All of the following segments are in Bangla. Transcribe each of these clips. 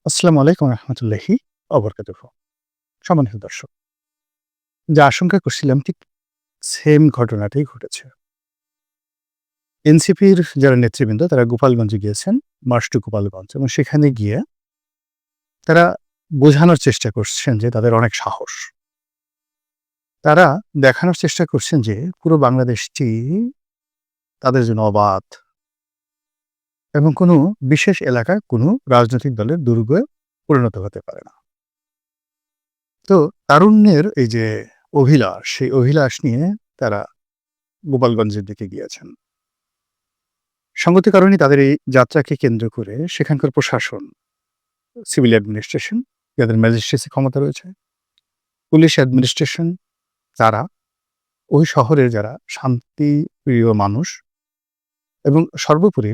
আসসালামু আলাইকুম রহমতুল্লাহি অবরকাতুহ। সম্মানিত দর্শক, যা আশঙ্কা করছিলাম ঠিক সেম ঘটনাটাই ঘটেছে। এনসিপির যারা নেতৃবৃন্দ তারা গোপালগঞ্জে গিয়েছেন, মার্চ টু গোপালগঞ্জ, এবং সেখানে গিয়ে তারা বোঝানোর চেষ্টা করছেন যে তাদের অনেক সাহস। তারা দেখানোর চেষ্টা করছেন যে পুরো বাংলাদেশটি তাদের জন্য অবাধ এবং কোনো বিশেষ এলাকা কোনো রাজনৈতিক দলের দুর্গে পরিণত হতে পারে না। তো তারুণ্যের এই যে অভিলাষ, সেই অভিলাষ নিয়ে তারা গোপালগঞ্জের দিকে গিয়েছেন। সঙ্গত কারণেই তাদের এই যাত্রাকে কেন্দ্র করে সেখানকার প্রশাসন, সিভিল অ্যাডমিনিস্ট্রেশন, যাদের ম্যাজিস্ট্রেসি ক্ষমতা রয়েছে, পুলিশ অ্যাডমিনিস্ট্রেশন, তারা ওই শহরের যারা শান্তিপ্রিয় মানুষ এবং সর্বোপরি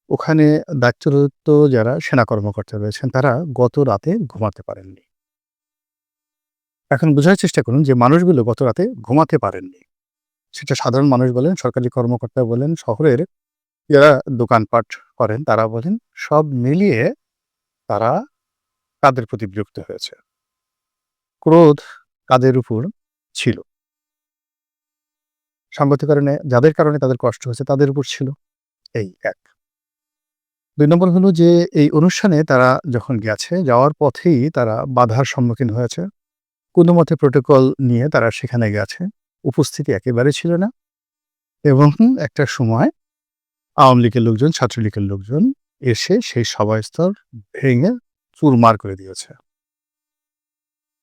ওখানে দায়িত্বরত যারা সেনা কর্মকর্তা রয়েছেন, তারা গত রাতে ঘুমাতে পারেননি। এখন বোঝার চেষ্টা করুন যে মানুষগুলো গত রাতে ঘুমাতে পারেননি। সেটা সাধারণ মানুষ বলেন, সরকারি কর্মকর্তা বলেন, শহরের যারা দোকানপাট করেন তারা বলেন, সব মিলিয়ে তারা কাদের প্রতি বিরক্ত হয়েছে। ক্রোধ কাদের উপর ছিল? সাংগত কারণে যাদের কারণে তাদের কষ্ট হয়েছে তাদের উপর ছিল। এই ১। ২ নম্বর হলো যে এই অনুষ্ঠানে তারা যখন গেছে, যাওয়ার পথেই তারা বাধার সম্মুখীন হয়েছে। কোনোমতে প্রোটোকল নিয়ে তারা সেখানে গেছে। উপস্থিতি একেবারে ছিল না এবং একটা সময় আওয়ামী লীগের লোকজন, ছাত্রলীগের লোকজন এসে সেই সভাস্থল ভেঙে চুরমার করে দিয়েছে।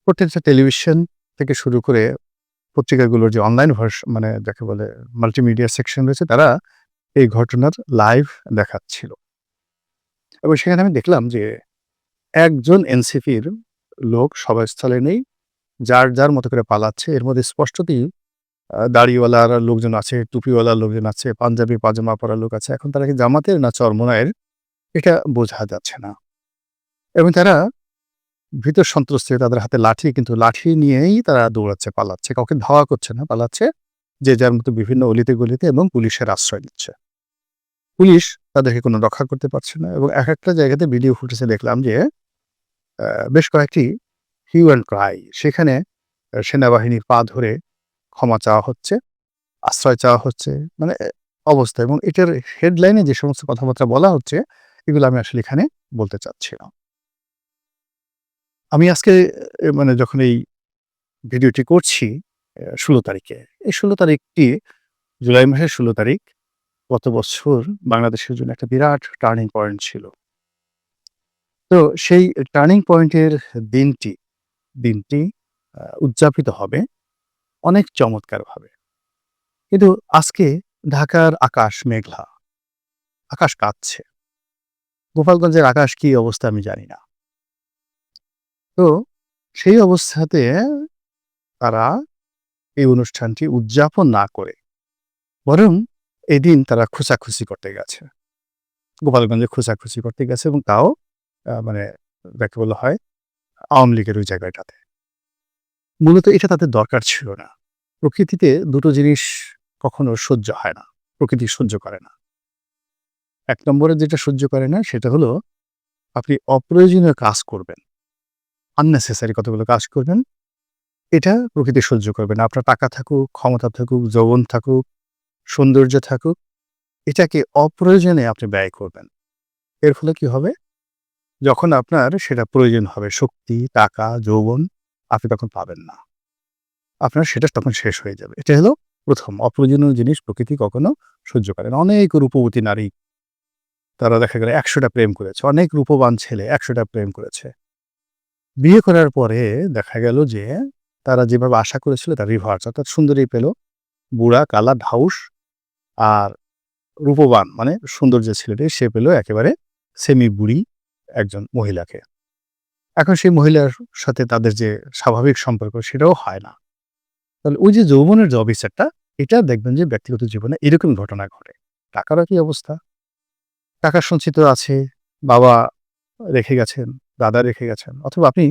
প্রত্যেকটা টেলিভিশন থেকে শুরু করে পত্রিকাগুলোর যে অনলাইন মানে যাকে বলে মাল্টিমিডিয়া সেকশন রয়েছে, তারা এই ঘটনার লাইভ দেখাচ্ছিল। এবং সেখানে আমি দেখলাম যে একজন এনসিপির লোক সভাস্থলে নেই। যার মতো করে পালাচ্ছে। এর মধ্যে স্পষ্টতই দাড়িওয়ালার লোকজন আছে, টুপিওয়ালা লোকজন আছে, পাঞ্জাবি পাজামা পরা লোক আছে। এখন তারা কি জামাতের না চরমোনাইয়ের এটা বোঝা যাচ্ছে না। এবং তারা ভীত সন্ত্রস্ত হয়ে তাদের হাতে লাঠি, কিন্তু লাঠি নিয়েই তারা দৌড়াচ্ছে, পালাচ্ছে। কাউকে ধাওয়া করছে না, পালাচ্ছে। যে যার মতো বিভিন্ন অলিতে গলিতে এবং পুলিশের আশ্রয় নিচ্ছে। পুলিশ তাদেরকে কোনো রক্ষা করতে পারছে না এবং একেকটা জায়গাতে ভিডিও ফুটেজে দেখলাম যে বেশ কয়েকটি হিউ অ্যান্ড ক্রাই, সেখানে সেনাবাহিনীর পা ধরে ক্ষমা চাওয়া হচ্ছে, আশ্রয় চাওয়া হচ্ছে। মানে অবস্থা, এবং এটার হেডলাইনে যে সমস্ত কথাবার্তা বলা হচ্ছে, এগুলো আমি আসলে এখানে বলতে চাচ্ছিলাম। আমি আজকে মানে যখন এই ভিডিওটি করছি ১৬ তারিখে। এই ১৬ তারিখটি জুলাই মাসের ১৬ তারিখ গত বছর বাংলাদেশের জন্য একটা বিরাট টার্নিং পয়েন্ট ছিল। তো সেই টার্নিং পয়েন্টের দিনটি দিনটি উদযাপিত হবে অনেক চমৎকারভাবে। কিন্তু আজকে ঢাকার আকাশ মেঘলা, আকাশ কাঁদছে। গোপালগঞ্জের আকাশ কি অবস্থা আমি জানি না। তো সেই অবস্থাতে তারা এই অনুষ্ঠানটি উদযাপন না করে বরং এদিন তারা খোঁচাখুচি করতে গেছে। গোপালগঞ্জে খোঁচাখুচি করতে গেছে এবং তাও মানে যাকে বলা হয় আওয়ামী লীগের ওই জায়গাটাতে। মূলত এটা তাদের দরকার ছিল না। প্রকৃতিতে দুটো জিনিস কখনো সহ্য হয় না। প্রকৃতি সহ্য করে না। ১ নম্বরে যেটা সহ্য করে না সেটা হলো আপনি অপ্রয়োজনীয় কাজ করবেন। unnecessary কতগুলো কাজ করবেন। এটা প্রকৃতি সহ্য করবে না। আপনার টাকা থাকুক, ক্ষমতা থাকুক, যৌবন থাকুক, সৌন্দর্য থাকুক, এটাকে অপ্রয়োজনে আপনি ব্যয় করবেন। এর ফলে কি হবে? যখন আপনার সেটা প্রয়োজন হবে, শক্তি, টাকা, যৌবন, আপনি তখন পাবেন না। আপনার সেটা তখন শেষ হয়ে যাবে। এটা হলো ১ম অপ্রয়োজনীয় জিনিস প্রকৃতি কখনো সহ্য করে না। অনেক রূপবতী নারী, তারা দেখা গেল ১০০ টা প্রেম করেছে। অনেক রূপবান ছেলে ১০০ টা প্রেম করেছে। বিয়ে করার পরে দেখা গেল যে তারা যেভাবে আশা করেছিল তার রিভার্স, অর্থাৎ সুন্দরী পেল, বুড়া, কালা, ঢাউস, আর রূপবান মানে সুন্দর যে ছেলেটি সে পেল একেবারে সেমি বুড়ি একজন মহিলাকে। এখন সেই মহিলার সাথে তাদের যে স্বাভাবিক সম্পর্ক সেটাও হয় না। তাহলে ওই যে যৌবনের যে অবিচারটা, এটা দেখবেন যে ব্যক্তিগত জীবনে এরকম ঘটনা ঘটে। টাকারও কি অবস্থা? টাকার সঞ্চিত আছে, বাবা রেখে গেছেন, দাদা রেখে গেছেন, অথবা আপনি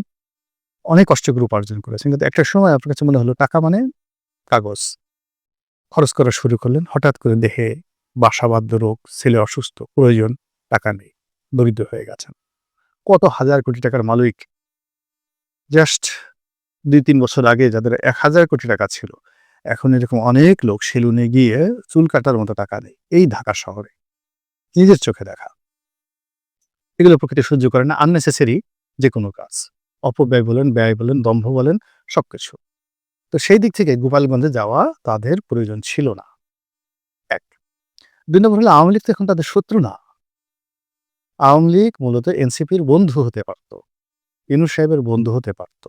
অনেক কষ্ট করে উপার্জন করেছেন। কিন্তু একটা সময় আপনার কাছে মনে হলো টাকা মানে কাগজ। খরচ করা শুরু করলেন। হঠাৎ করে দেখে বাসাবাধ্য রোগ, ছেলে অসুস্থ, প্রয়োজন, টাকা নেই। দরিদ্র হয়ে গেছেন। কত হাজার কোটি টাকার মালিক জাস্ট ২-৩ বছর আগে যাদের ১,০০০ কোটি টাকা ছিল, এখন এরকম অনেক লোক সেলুনে গিয়ে চুল কাটার মতো টাকা নেই। এই ঢাকা শহরে। নিজের চোখে দেখা। এগুলো প্রকৃতি সহ্য করে না। আননেসেসারি যেকোনো কাজ। অপব্যয় বলেন, ব্যয় বলেন, দম্ভ বলেন সবকিছু। তো সেই দিক থেকে গোপালগঞ্জে যাওয়া তাদের প্রয়োজন ছিল না। ১। ২ নম্বর হলো আওয়ামী লীগ তো এখন তাদের শত্রু না। আওয়ামী লীগ মূলত এনসিপির বন্ধু হতে পারত। ইউনূস সাহেবের বন্ধু হতে পারত।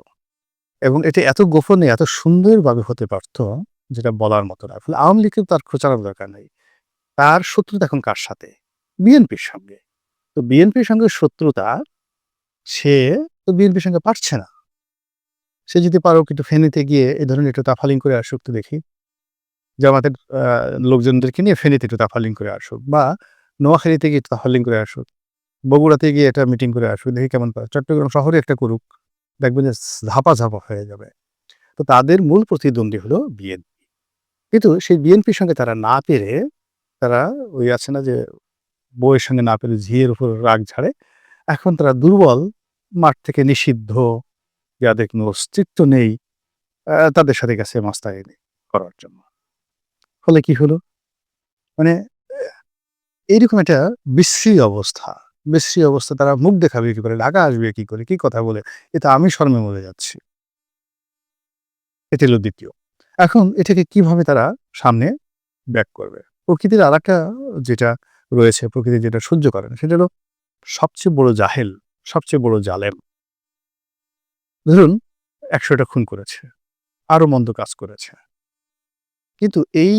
এবং এটা এত গোপনে এত সুন্দরভাবে হতে পারত যেটা বলার মতো না। ফলে আওয়ামী লীগকে তার খোঁচানোর দরকার নেই। তার শত্রুতা এখন কার সাথে? বিএনপির সঙ্গে। তো বিএনপির সঙ্গে শত্রুতা সে তো বিএনপির সঙ্গে পারছে না। সে যদি পারুক একটু ফেনীতে গিয়ে এ ধরনের একটু তাফালিং করে আসুক তো দেখি। জামাতের লোকজনদেরকে নিয়ে ফেনীতে একটু তাফালিং করে আসুক বা নোয়াখালীতে গিয়ে একটু তাফালিং করে আসুক। বগুড়াতে গিয়ে একটা মিটিং করে আসুক। দেখি কেমন পারে। চট্টগ্রাম শহরে একটা করুক। দেখবেন যে ঝাপা হয়ে যাবে। তো তাদের মূল প্রতিদ্বন্দ্বী হলো বিএনপি। কিন্তু সেই বিএনপির সঙ্গে তারা না পেরে তারা ওই আছে না যে বউয়ের সঙ্গে না পেরে ঝিয়ের উপর রাগ ঝাড়ে। এখন তারা দুর্বল, মাঠ থেকে নিষিদ্ধ, যাদের কোনো অস্তিত্ব নেই, তাদের সাথে গেছে মাস্তানি করার জন্য। ফলে কি হলো? মানে এইরকম একটা বিশ্রী অবস্থা। বিশ্রী অবস্থা তারা মুখ দেখাবে কি করে? ঢাকা আসবে কি করে? কি কথা বলে? এতে আমি শরমে মরে যাচ্ছি। এটা হলো ২য়। এখন এটাকে কিভাবে তারা সামনে ব্যাক করবে? প্রকৃতির আরেকটা যেটা রয়েছে, প্রকৃতি যেটা সহ্য করে না, সেটা হলো সবচেয়ে বড় জাহেল, সবচেয়ে বড় জালেম। ধরুন ১০০ টা খুন করেছে, আরো মন্দ কাজ করেছে। কিন্তু এই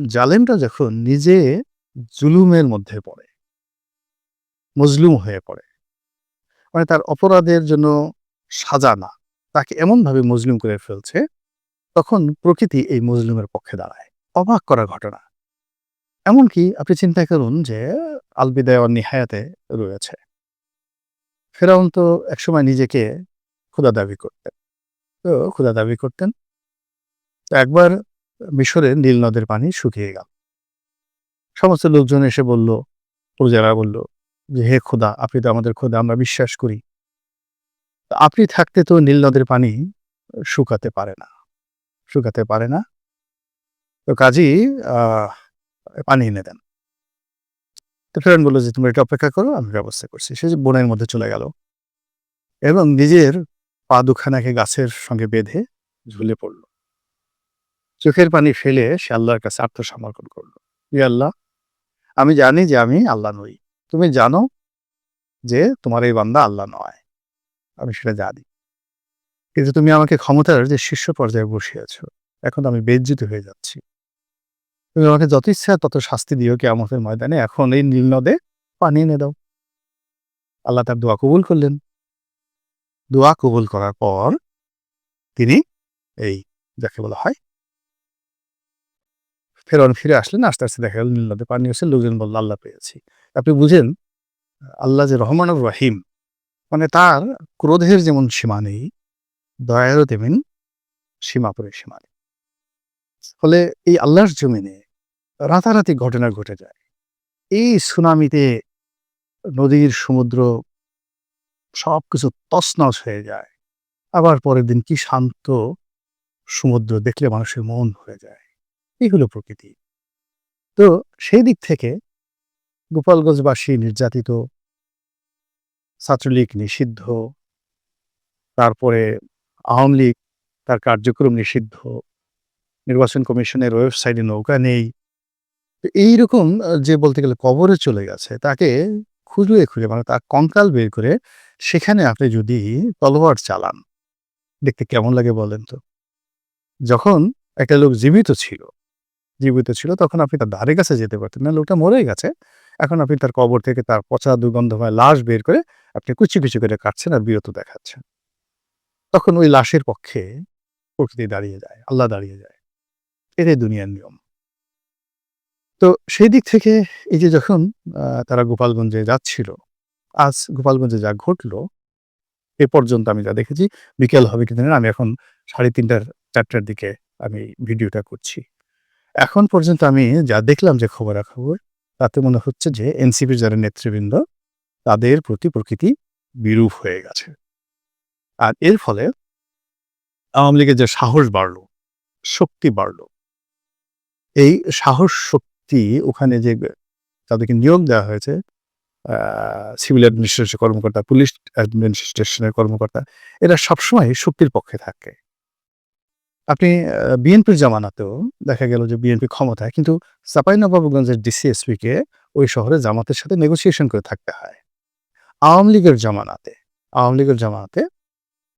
জালেমটা যখন নিজে জুলুমের মধ্যে পড়ে, মজলুম হয়ে পড়ে, মানে তার অপরাধের জন্য সাজা না, তাকে এমনভাবে মজলুম করে ফেলছে, তখন প্রকৃতি এই মজলুমের পক্ষে দাঁড়ায়। অবাক করা ঘটনা। এমনকি আপনি চিন্তা করুন যে আল বিদায়া ওয়ান নিহায়াতে রয়েছে। ফেরাউন তো একসময় নিজেকে খোদা দাবি করতেন। তো খোদা দাবি করতেন। তো একবার মিশরের নীল নদের পানি শুকিয়ে গেল। সমস্ত লোকজন এসে বলল, প্রজারা বলল যে, "হে খোদা, আপনি তো আমাদের খোদা, আমরা বিশ্বাস করি। তো আপনি থাকতে তো নীল নদের পানি শুকাতে পারে না, শুকাতে পারে না। তো কাজেই আ পানি এনে দেন।" তো ফেরাউন বলল যে, "তোমরা একটু অপেক্ষা করো, আমি ব্যবস্থা করছি।" সে যে বনের মধ্যে চলে গেল এবং নিজের পা দুখানাকে গাছের সঙ্গে বেঁধে ঝুলে পড়ল। চোখের পানি ফেলে সে আল্লাহর কাছে আত্মসমর্পণ করল। হে আল্লাহ, আমি জানি যে আমি আল্লাহ নই। তুমি জানো যে তোমার এই বান্দা আল্লাহ নয়। আমি সেটা জানি। কিন্তু তুমি আমাকে ক্ষমতার যে শীর্ষ পর্যায়ে বসিয়েছ। এখন আমি বেইজ্জতি হয়ে যাচ্ছি। তুমি আমাকে যত ইচ্ছা তত শাস্তি দিও কিয়ামতের ময়দানে। এখন এই নীল নদে পানি এনে দাও। আল্লাহ তার দোয়া কবুল করলেন। দোয়া কবুল করার পর তিনি এই যাকে বলা হয় ফেরাউন ফিরে আসলেন। আস্তে দেখা গেল নীল নদে পানি হচ্ছে। লোকজন বলল, "আল্লাহ পেয়েছি।" আপনি বুঝেন আল্লাহ যে রহমানুর রহিম, মানে তার ক্রোধের যেমন সীমা নেই, দয়ারও তেমন সীমা নেই। ফলে এই আল্লাহর জমিনে রাতারাতি ঘটনা ঘটে যায়। এই সুনামিতে নদীর সমুদ্র সবকিছু তছনছ হয়ে যায়। আবার পরের দিন কি শান্ত সমুদ্র, দেখলে মানুষের মন ভরে যায়। এই হলো প্রকৃতি। তো সেই দিক থেকে গোপালগঞ্জবাসী নির্যাতিত, ছাত্রলীগ নিষিদ্ধ, তারপরে আওয়ামী লীগ তার কার্যক্রম নিষিদ্ধ, নির্বাচন কমিশনের ওয়েবসাইটে নৌকা নেই। তো এইরকম যে বলতে গেলে কবরে চলে গেছে, তাকে খুঁজে মানে তার কঙ্কাল বের করে সেখানে আপনি যদি তলোয়ার চালান, দেখতে কেমন লাগে বলেন তো? যখন একটা লোক জীবিত ছিল তখন আপনি তার ধারে কাছে যেতে পারতেন না। লোকটা মরে গেছে। এখন আপনি তার কবর থেকে তার পচা দুর্গন্ধময় লাশ বের করে আপনি কুচি করে কাটছেন আর বিরত দেখাচ্ছেন। তখন ওই লাশের পক্ষে প্রকৃতি দাঁড়িয়ে যায়, আল্লাহ দাঁড়িয়ে যায়। এটাই দুনিয়ার নিয়ম। তো সেই দিক থেকে এই যে যখন তারা গোপালগঞ্জে যাচ্ছিল, আজ গোপালগঞ্জে যা ঘটলো, এ পর্যন্ত আমি যা দেখেছি, বিকেল হবে কিনা জানি না। আমি এখন ৩:৩০ ৪টার দিকে আমি ভিডিওটা করছি। এখন পর্যন্ত আমি যা দেখলাম যে খবরাখবর, তাতে মনে হচ্ছে যে এনসিপির যারা নেতৃবৃন্দ, তাদের প্রতি প্রকৃতি বিরূপ হয়ে গেছে। আর এর ফলে আওয়ামী লীগের যে সাহস বাড়ল, শক্তি বাড়ল, এই সাহস শক্তি ওখানে যে তাদেরকে নিয়োগ দেওয়া হয়েছে সিভিল অ্যাডমিনিস্ট্রেশন কর্মকর্তা, পুলিশ অ্যাডমিনিস্ট্রেশনের কর্মকর্তা, এরা সবসময় শক্তির পক্ষে থাকে। আপনি বিএনপির জামানাতেও দেখা গেল যে বিএনপি ক্ষমতায়, কিন্তু চাঁপাইনবাবগঞ্জের ডিসি-এসপিকে ওই শহরে জামাতের সাথে নেগোসিয়েশন করে থাকতে হয়। আওয়ামী লীগের জামানাতে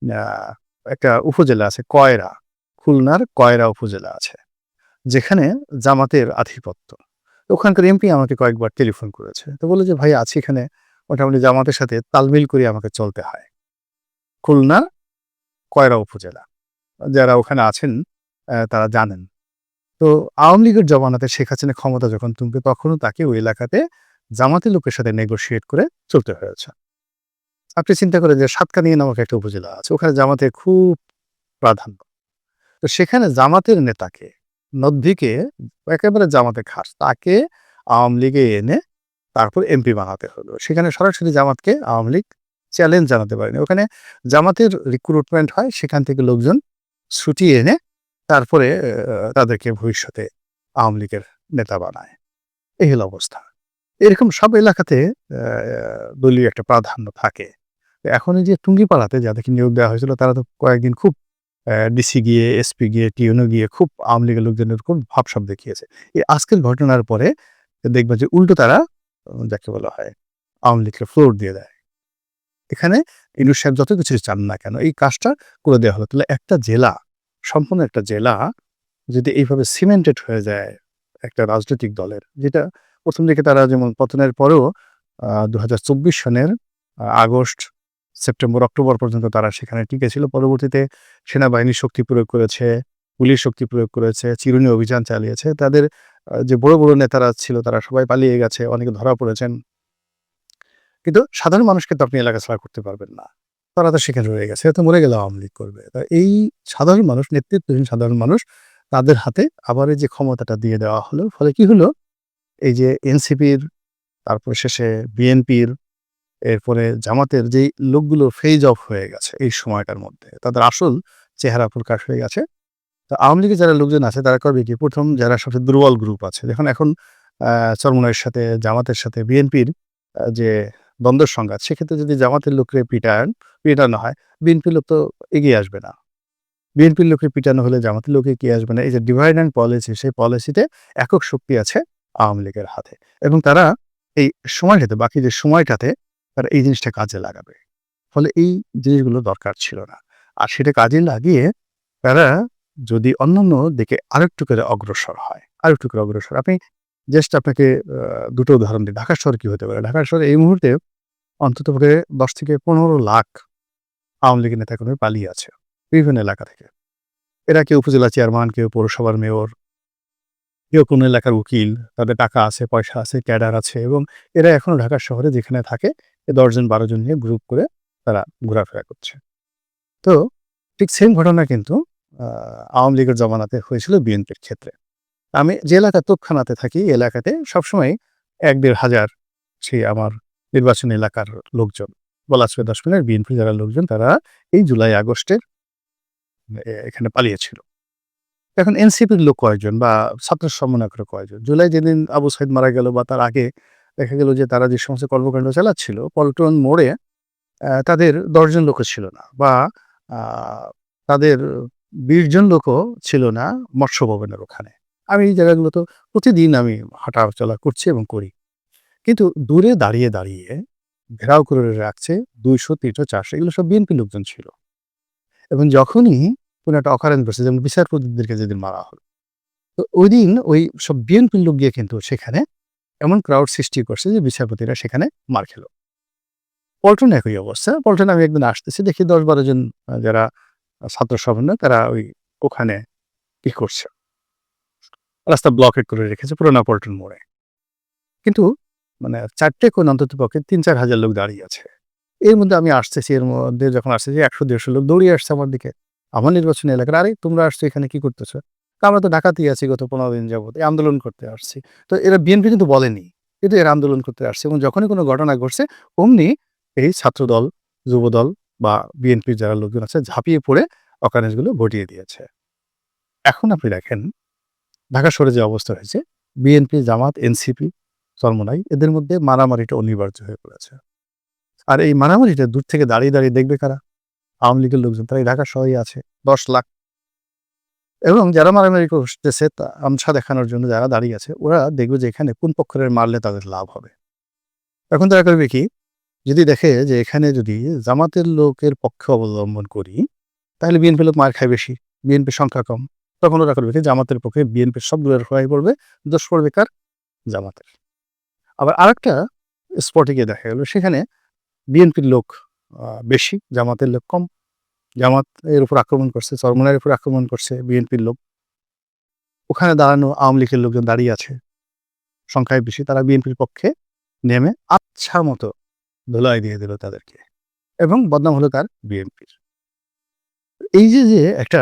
আ একটা উপজেলা আছে কয়রা, খুলনার কয়রা উপজেলা আছে, যেখানে জামাতের আধিপত্য। ওখানকার এমপি আমাকে কয়েকবার টেলিফোন করেছে। তো বলল যে, "ভাই আছি এখানে, মোটামুটি জামাতের সাথে তালমিল করে আমাকে চলতে হয়।" খুলনা কয়রা উপজেলা। যারা ওখানে আছেন তারা জানেন। তো আওয়ামী লীগের জমানাতে শেখ হাসিনা ক্ষমতা যখন তুলবে তখনও তাকে ওই এলাকাতে জামাতি লোকের সাথে নেগোশিয়েট করে চলতে হয়েছে। আপনি চিন্তা করেন যে সাতকানিয়া নামক একটা উপজেলা আছে। ওখানে জামাতের খুব প্রাধান্য। তো সেখানে জামাতের নেতাকে, নদ্দিকে, একেবারে জামাতে খাস, তাকে আওয়ামী লীগে এনে তারপর এমপি বানাতে হলো। সেখানে সরাসরি জামাতকে আওয়ামী লীগ চ্যালেঞ্জ জানাতে পারেনি। ওখানে জামাতের রিক্রুটমেন্ট হয়, সেখান থেকে লোকজন ছুটিয়ে এনে তারপরে তাদেরকে ভবিষ্যতে আওয়ামী লীগের নেতা বানায়। এই হলো অবস্থা। এরকম সব এলাকাতে আ দলীয় একটা প্রাধান্য থাকে। তো এখন এই যে টুঙ্গিপাড়াতে যাদেরকে নিয়োগ দেওয়া হয়েছিল তারা তো কয়েকদিন খুব ডিসি গিয়ে, এসপি গিয়ে, টিএনও গিয়ে খুব আওয়ামী লীগের লোকজনের খুব ভাবসাব দেখিয়েছে। এই আজকের ঘটনার পরে দেখবা যে উল্টো তারা যাকে বলা হয় আওয়ামী লীগকে ফ্লোর দিয়ে দেয়। এখানে ইউনূস সাহেব যত কিছু চান না কেন এই কাজটা করে দেওয়া হলো। তাহলে একটা জেলা, সম্পূর্ণ একটা জেলা যদি এইভাবে সিমেন্টেড হয়ে যায় একটা রাজনৈতিক দলের, যেটা ১ম দিকে তারা যেমন পতনের পরেও ২০২৪ সনের আগস্ট, সেপ্টেম্বর, অক্টোবর পর্যন্ত তারা সেখানে টিকে ছিল। পরবর্তীতে সেনাবাহিনী শক্তি প্রয়োগ করেছে, পুলিশ শক্তি প্রয়োগ করেছে, চিরুনি অভিযান চালিয়েছে। তাদের যে বড়, বড় নেতারা ছিল তারা সবাই পালিয়ে গেছে, অনেকে ধরা পড়েছেন। কিন্তু সাধারণ মানুষকে তো আপনি এলাকা ছাড়া করতে পারবেন না। তারা তো সেখানে রয়ে গেছে। হয়তো মরে গেলেও আওয়ামী লীগ করবে। তা এই সাধারণ মানুষ, নেতৃত্বহীন সাধারণ মানুষ, তাদের হাতে আবার এই যে ক্ষমতাটা দিয়ে দেওয়া হলো। ফলে কি হলো? এই যে এনসিপির, তারপর শেষে বিএনপির, এরপরে জামাতের যেই লোকগুলো ফেজ অফ হয়ে গেছে এই সময়টার মধ্যে, তাদের আসল চেহারা প্রকাশ হয়ে গেছে। তো আওয়ামী লীগের যারা লোকজন আছে তারা করবে কি? ১ম যারা সবচেয়ে দুর্বল গ্রুপ আছে, এখন আ চরমোনাইয়ের সাথে, জামাতের সাথে বিএনপির যে দ্বন্দ্বের সংঘাত, সেক্ষেত্রে যদি জামাতের লোকরে পিটানো হয়, বিএনপির লোক তো এগিয়ে আসবে না। বিএনপির লোককে পিটানো হলে জামাতের লোক এগিয়ে আসবে না। এই যে ডিভাইড অ্যান্ড পলিসি, সেই পলিসিতে একক শক্তি আছে আওয়ামী লীগের হাতে। এবং তারা এই সময়টাতে, বাকি যে সময়টাতে তারা এই জিনিসটা কাজে লাগাবে। ফলে এই জিনিসগুলো দরকার ছিল না। আর সেটা কাজে লাগিয়ে তারা যদি অন্যান্য দিকে আরেকটু করে অগ্রসর হয়, আরেকটু করে অগ্রসর। আপনি জাস্ট আপনাকে ২ টো উদাহরণ দিই। ঢাকা শহরে কি হতে পারে? ঢাকা শহরে এই মুহূর্তে অন্ততপক্ষে ১০ থেকে ১৫ লাখ আওয়ামী লীগের নেতাকর্মী পালিয়ে আছে বিভিন্ন এলাকা থেকে। এরা কেউ উপজেলা চেয়ারম্যান, কেউ পৌরসভার মেয়র, কেউ কোনো এলাকার উকিল, তাদের টাকা আছে, পয়সা আছে, ক্যাডার আছে এবং এরা এখনো ঢাকা শহরে যেখানে থাকে ১০ জন ১২ জন নিয়ে গ্রুপ করে তারা ঘোরাফেরা করছে। তো ঠিক সেম ঘটনা কিন্তু আ আওয়ামী লীগের জমানাতে হয়েছিল বিএনপির ক্ষেত্রে। আমি যে এলাকায় তোপখানাতে থাকি, এই এলাকাতে সবসময় ১-১.৫ হাজার সেই আমার নির্বাচনী এলাকার লোকজন, বলা চলে ১০ মিলিয়ন বিএনপির যারা লোকজন তারা এই জুলাই আগস্টের এখানে পালিয়েছিল। এখন এনসিপির লোক কয়েকজন বা ছাত্র সমন্বয়কের কয়েকজন। জুলাই যেদিন আবু সাইদ মারা গেল বা তার আগে দেখা গেল যে তারা যে সমস্ত কর্মকাণ্ড চালাচ্ছিল, পল্টন মোড়ে তাদের ১০ জন লোকও ছিল না বা আ তাদের ২০ জন লোকও ছিল না মৎস্য ভবনের ওখানে। আমি এই জায়গাগুলো তো প্রতিদিন আমি হাঁটা চলা করছি এবং করি। কিন্তু দূরে দাঁড়িয়ে, দাঁড়িয়ে ঘেরাও করে রাখছে ২০০, ৩০০, ৪০০ এগুলো সব বিএনপির লোকজন ছিল। এবং যখনই কোনো একটা অকারেন্স ঘটছে যেমন বিচারপতিদেরকে যেদিন মারা হলো। তো ঐদিন ওই সব বিএনপির লোক গিয়ে কিন্তু সেখানে এমন ক্রাউড সৃষ্টি করছে যে বিচারপতিরা সেখানে মার খেল। পল্টনে একই অবস্থা। পল্টনে আমি একদিন আসতেছি দেখি ১০-১২ জন যারা ছাত্র সমন্বয় তারা ওখানে কি করছে? রাস্তা ব্লকেড করে রেখেছে পুরানা পল্টন মোড়ে। কিন্তু মানে ৪ টে কোণ অন্ততপক্ষে ৩-৪ হাজার লোক দাঁড়িয়ে আছে। এর মধ্যে আমি আসতেছি, এর মধ্যে যখন আসতেছি ১০০-১৫০ লোক দৌড়িয়ে আসছে আমার দিকে। আমার নির্বাচনী এলাকার, "আরে তোমরা আসছো এখানে কি করতেছ?" আমরা তো ঢাকাতেই আছি গত ১৫ দিন যাবৎ। এই আন্দোলন করতে আসছি। তো এরা বিএনপি কিন্তু বলেনি। কিন্তু এরা আন্দোলন করতে আসছে এবং যখনই কোনো ঘটনা ঘটছে অমনি এই ছাত্রদল যুবদল বা বিএনপির যারা লোকজন আছে ঝাঁপিয়ে পড়ে অকারেন্সগুলো ঘটিয়ে দিয়েছে। এখন আপনি দেখেন ঢাকা শহরে যে অবস্থা হয়েছে, বিএনপি, জামাত, এনসিপি, চরমোনাই এদের মধ্যে মারামারিটা অনিবার্য হয়ে পড়েছে। আর এই মারামারিটা দূর থেকে দাঁড়িয়ে দেখবে কারা? আওয়ামী লীগের লোকজন। তারা এই ঢাকা শহরেই আছে ১০ লাখ। এবং যারা মারামারি করতেছে তামাশা দেখানোর জন্য যারা দাঁড়িয়ে আছে, ওরা দেখবে যে এখানে কোন পক্ষের মারলে তাদের লাভ হবে। এখন তারা করবে কি? যদি দেখে যে এখানে যদি জামাতের লোকের পক্ষ অবলম্বন করি, তাহলে বিএনপির লোক মার খায় বেশি, বিএনপির সংখ্যা কম। তখন ওরা করবে কি? জামাতের পক্ষে বিএনপির সবগুলোর হয়ে পড়বে, দোষ পড়বে কার? জামাতের। আবার আরেকটা স্পটে গিয়ে দেখা গেল সেখানে বিএনপির লোক বেশি, জামাতের লোক কম। জামাত এর উপর আক্রমণ করছে, চরমোনাইয়ের উপর আক্রমণ করছে বিএনপির লোক। ওখানে দাঁড়ানো আওয়ামী লীগের লোকজন দাঁড়িয়ে আছে, সংখ্যায় বেশি। তারা বিএনপির পক্ষে নেমে আচ্ছা মতো ধুলাই দিয়ে দিল তাদেরকে এবং বদনাম হলো কার? বিএনপির। এই যে একটা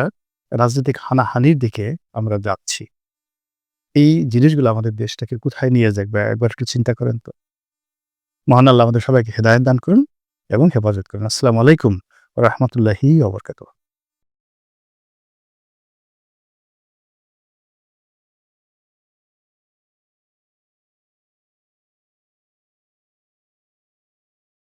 রাজনৈতিক হানাহানির দিকে আমরা যাচ্ছি, এই জিনিসগুলো আমাদের দেশটাকে কোথায় নিয়ে যাবে একবার একটু চিন্তা করেন তো। মহান আল্লাহ আমাদের সবাইকে হেদায়েত দান করুন এবং হেফাজত করুন। আসসালামু আলাইকুম ওয়া রাহমাতুল্লাহি ওয়া বারাকাতুহু।